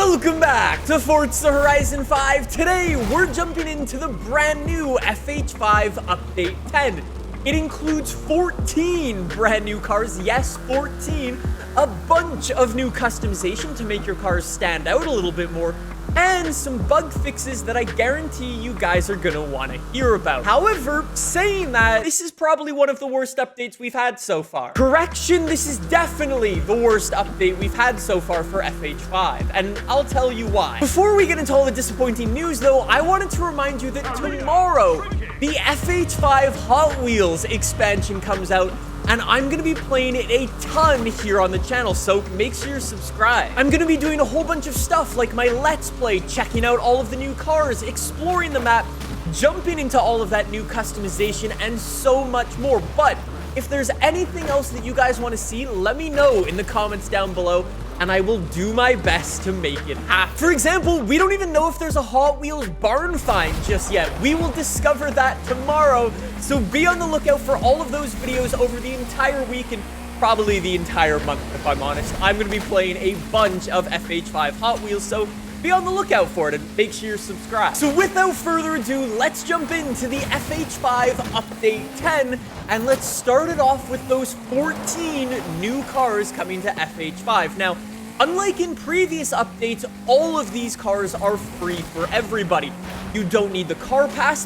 Welcome back to Forza Horizon 5. Today, we're jumping into the brand new FH5 Update 10. It includes 14 brand new cars. Yes, 14. A bunch of new customization to make your cars stand out a little bit more. And some bug fixes that I guarantee you guys are gonna want to hear about. However, saying that, this is probably one of the worst updates we've had so far. Correction, this is definitely the worst update we've had so far for FH5, and I'll tell you why. Before we get into all the disappointing news though, I wanted to remind you that tomorrow, the FH5 Hot Wheels expansion comes out, and I'm going to be playing it a ton here on the channel, so make sure you're subscribed. I'm going to be doing a whole bunch of stuff like my Let's Play, checking out all of the new cars, exploring the map, jumping into all of that new customization, and so much more. But if there's anything else that you guys want to see, let me know in the comments down below, and I will do my best to make it happen. For example, we don't even know if there's a Hot Wheels barn find just yet. We will discover that tomorrow, so be on the lookout for all of those videos over the entire week and probably the entire month, if I'm honest. I'm going to be playing a bunch of FH5 Hot Wheels, so be on the lookout for it and make sure you're subscribed. So without further ado, let's jump into the FH5 Update 10, and let's start it off with those 14 new cars coming to FH5. Now, unlike in previous updates, all of these cars are free for everybody. You don't need the car pass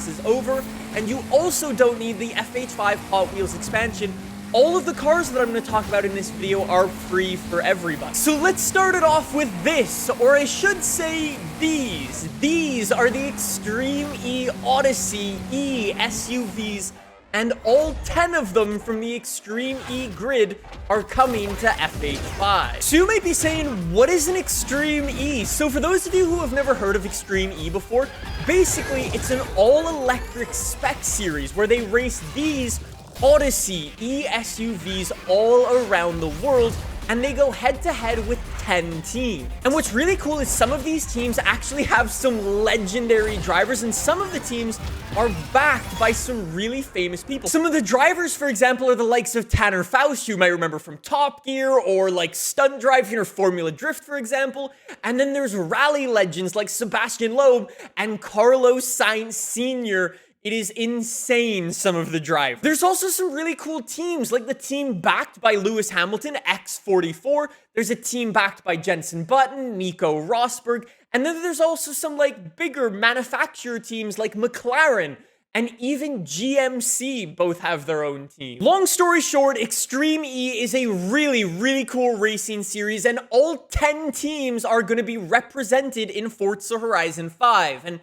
is over, and you also don't need the FH5 Hot Wheels expansion. All of the cars that I'm going to talk about in this video are free for everybody. So let's start it off with this, or I should say these. These are the Extreme E Odyssey E SUVs, and all 10 of them from the Extreme E grid are coming to FH5. So you might be saying, what is an Extreme E? So for those of you who have never heard of Extreme E before, basically it's an all-electric spec series where they race these Odyssey E SUVs all around the world, and they go head-to-head with 10 teams. And what's really cool is some of these teams actually have some legendary drivers, and some of the teams are backed by some really famous people. Some of the drivers, for example, are the likes of Tanner Faust, you might remember from Top Gear, or like stunt driving or Formula Drift, for example. And then there's rally legends like Sebastian Loeb and Carlos Sainz Sr. It is insane, some of the drive. There's also some really cool teams, like the team backed by Lewis Hamilton, X44. There's a team backed by Jenson Button, Nico Rosberg. And then there's also some like bigger manufacturer teams like McLaren and even GMC both have their own team. Long story short, Extreme E is a really, really cool racing series, and all 10 teams are going to be represented in Forza Horizon 5. And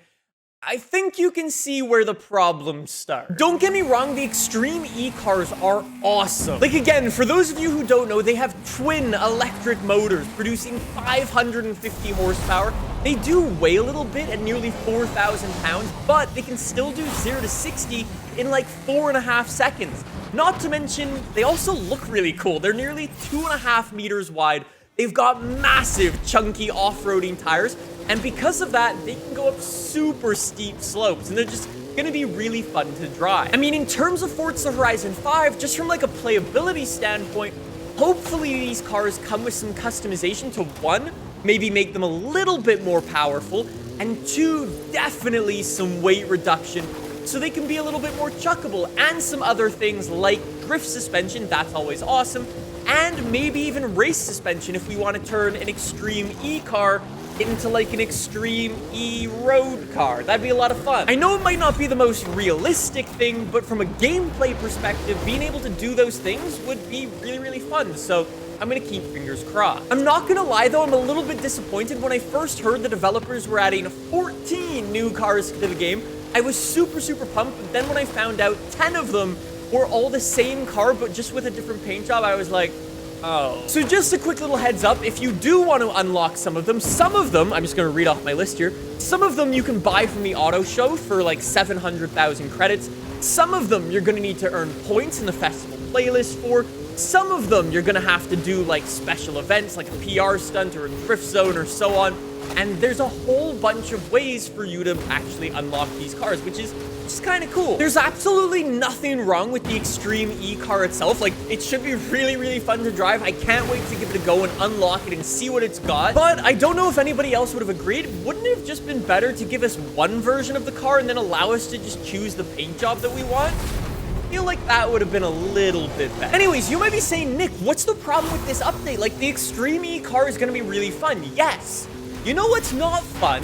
I think you can see where the problems start. Don't get me wrong, the Extreme E cars are awesome. Like again, for those of you who don't know, they have twin electric motors producing 550 horsepower. They do weigh a little bit at nearly 4,000 pounds, but they can still do 0 to 60 in like 4.5 seconds. Not to mention, they also look really cool. They're nearly 2.5 meters wide. They've got massive, chunky off-roading tires, and because of that, they can go up super steep slopes, and they're just gonna be really fun to drive. I mean, in terms of Forza Horizon 5, just from like a playability standpoint, hopefully these cars come with some customization to, one, maybe make them a little bit more powerful, and two, definitely some weight reduction so they can be a little bit more chuckable, and some other things like drift suspension, that's always awesome, and maybe even race suspension if we want to turn an Extreme E car into like an Extreme E road car. That'd be a lot of fun. I know it might not be the most realistic thing, but from a gameplay perspective, being able to do those things would be really, really fun. So I'm gonna keep fingers crossed. I'm not gonna lie though, I'm a little bit disappointed. When I first heard the developers were adding 14 new cars to the game, I was super, super pumped. But then when I found out 10 of them were all the same car, but just with a different paint job, I was like, oh. So just a quick little heads up, if you do want to unlock some of them, I'm just going to read off my list here. Some of them you can buy from the auto show for like 700,000 credits. Some of them you're going to need to earn points in the festival playlist for. Some of them you're gonna have to do like special events, like a PR stunt or a drift zone or so on. And there's a whole bunch of ways for you to actually unlock these cars, which is just kind of cool. There's absolutely nothing wrong with the Extreme E car itself. Like, it should be really, really fun to drive. I can't wait to give it a go and unlock it and see what it's got. But I don't know if anybody else would have agreed. Wouldn't it have just been better to give us one version of the car and then allow us to just choose the paint job that we want? I feel like that would have been a little bit better. Anyways, you might be saying, Nick, what's the problem with this update? Like, the Extreme E car is going to be really fun. Yes. You know what's not fun?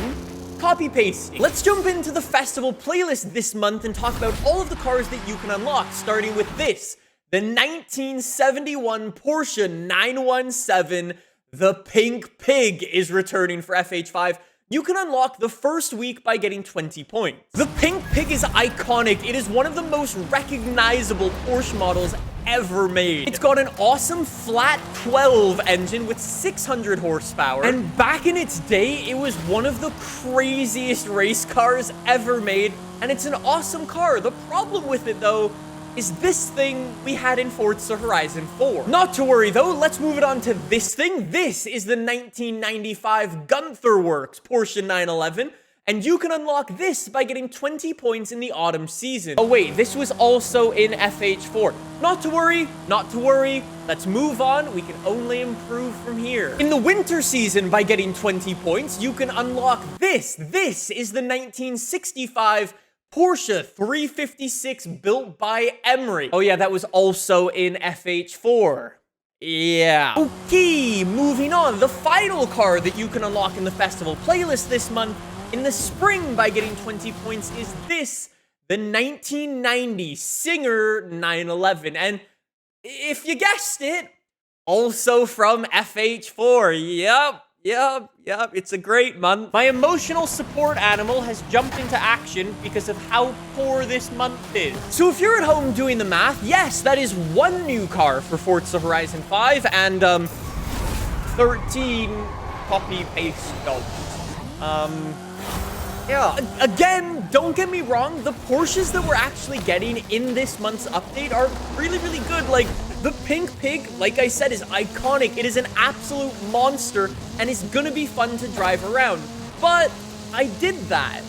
Copy pasting. Let's jump into the festival playlist this month and talk about all of the cars that you can unlock, starting with this. The 1971 Porsche 917, the Pink Pig, is returning for FH5. You can unlock the first week by getting 20 points. The Pink Pig is iconic. It is one of the most recognizable Porsche models ever made. It's got an awesome flat 12 engine with 600 horsepower. And back in its day, it was one of the craziest race cars ever made. And it's an awesome car. The problem with it, though, is this thing we had in Forza Horizon 4. Not to worry, though. Let's move it on to this thing. This is the 1995 Gunther Works Porsche 911. And you can unlock this by getting 20 points in the autumn season. Oh wait, this was also in FH4. Not to worry, not to worry. Let's move on. We can only improve from here. In the winter season, by getting 20 points, you can unlock this. This is the 1965 Porsche 356 built by Emery. Oh yeah, that was also in FH4. Yeah. Okay, moving on. The final car that you can unlock in the festival playlist this month in the spring by getting 20 points is this, the 1990 Singer 911. And if you guessed it, also from FH4. Yep, it's a great month. My emotional support animal has jumped into action because of how poor this month is. So if you're at home doing the math, yes, that is one new car for Forza Horizon 5 and 13 copy-paste jobs. Yeah. Again, don't get me wrong, the Porsches that we're actually getting in this month's update are really, really good. Like, the Pink Pig, like I said, is iconic. It is an absolute monster, and it's gonna be fun to drive around. But I did that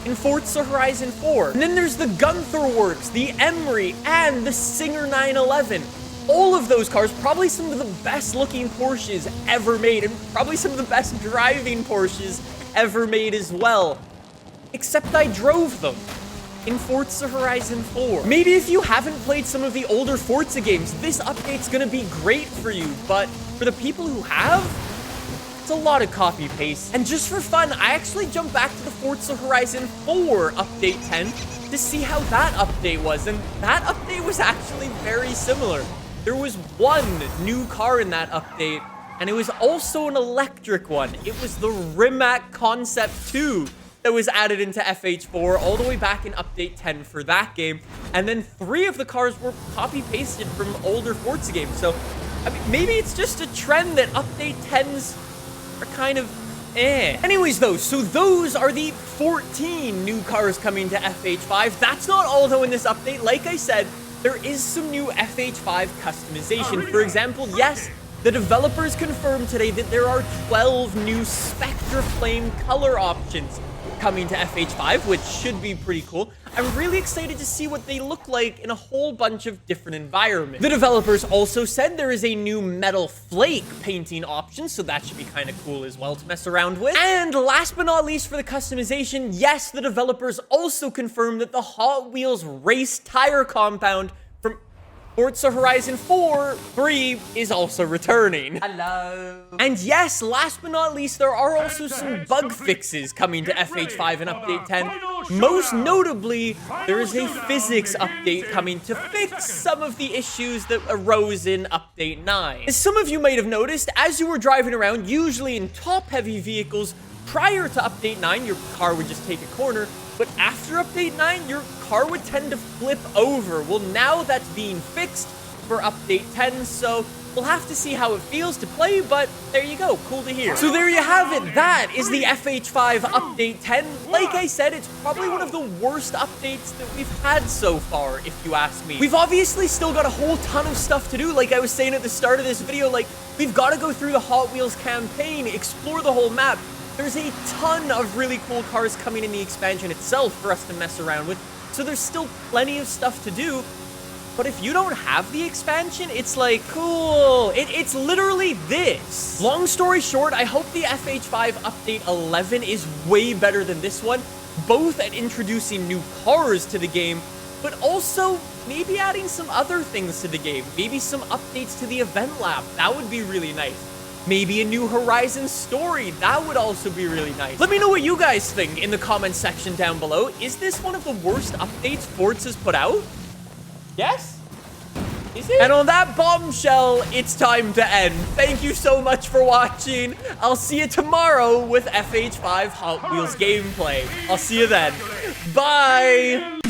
in Forza Horizon 4. And then there's the Gunther Works, the Emery, and the Singer 911. All of those cars, probably some of the best looking Porsches ever made, and probably some of the best driving Porsches ever made as well. Except I drove them in Forza Horizon 4. Maybe if you haven't played some of the older Forza games, this update's gonna be great for you, but for the people who have, it's a lot of copy-paste. And just for fun, I actually jumped back to the Forza Horizon 4 Update 10 to see how that update was, and that update was actually very similar. There was one new car in that update, and it was also an electric one. It was the Rimac Concept 2. That was added into FH4 all the way back in Update 10 for that game. And then 3 of the cars were copy-pasted from older Forza games. So, I mean, maybe it's just a trend that Update 10s are kind of Anyways, though, so those are the 14 new cars coming to FH5. That's not all, though, in this update. Like I said, there is some new FH5 customization. For example, yes, the developers confirmed today that there are 12 new Spectre Flame color options coming to FH5, which should be pretty cool. I'm really excited to see what they look like in a whole bunch of different environments. The developers also said there is a new Metal Flake painting option, so that should be kind of cool as well to mess around with. And last but not least for the customization, yes, the developers also confirmed that the Hot Wheels race tire compound from Forza Horizon 3 is also returning. Hello. And yes, last but not least, there are also some bug fixes coming to FH5 in Update 10. Most notably, there is a physics update coming to fix some of the issues that arose in Update 9. As some of you might have noticed, as you were driving around, usually in top-heavy vehicles, prior to Update 9, your car would just take a corner, but after Update 9, your car would tend to flip over. Well, now that's being fixed for Update 10, so We'll have to see how it feels to play, but there you go. Cool to hear. So there you have it. That is the FH5 Update 10. Like I said, it's probably one of the worst updates that we've had so far, if you ask me. We've obviously still got a whole ton of stuff to do. Like I was saying at the start of this video, like, we've got to go through the Hot Wheels campaign, explore the whole map. There's a ton of really cool cars coming in the expansion itself for us to mess around with. So there's still plenty of stuff to do. But if you don't have the expansion, it's like, cool. It's literally this. Long story short, I hope the FH5 Update 11 is way better than this one, both at introducing new cars to the game, but also maybe adding some other things to the game. Maybe some updates to the event lab. That would be really nice. Maybe a new Horizon story. That would also be really nice. Let me know what you guys think in the comment section down below. Is this one of the worst updates Forza's put out? Yes? Is it? And on that bombshell, it's time to end. Thank you so much for watching. I'll see you tomorrow with FH5 Hot Wheels gameplay. I'll see you then. Bye!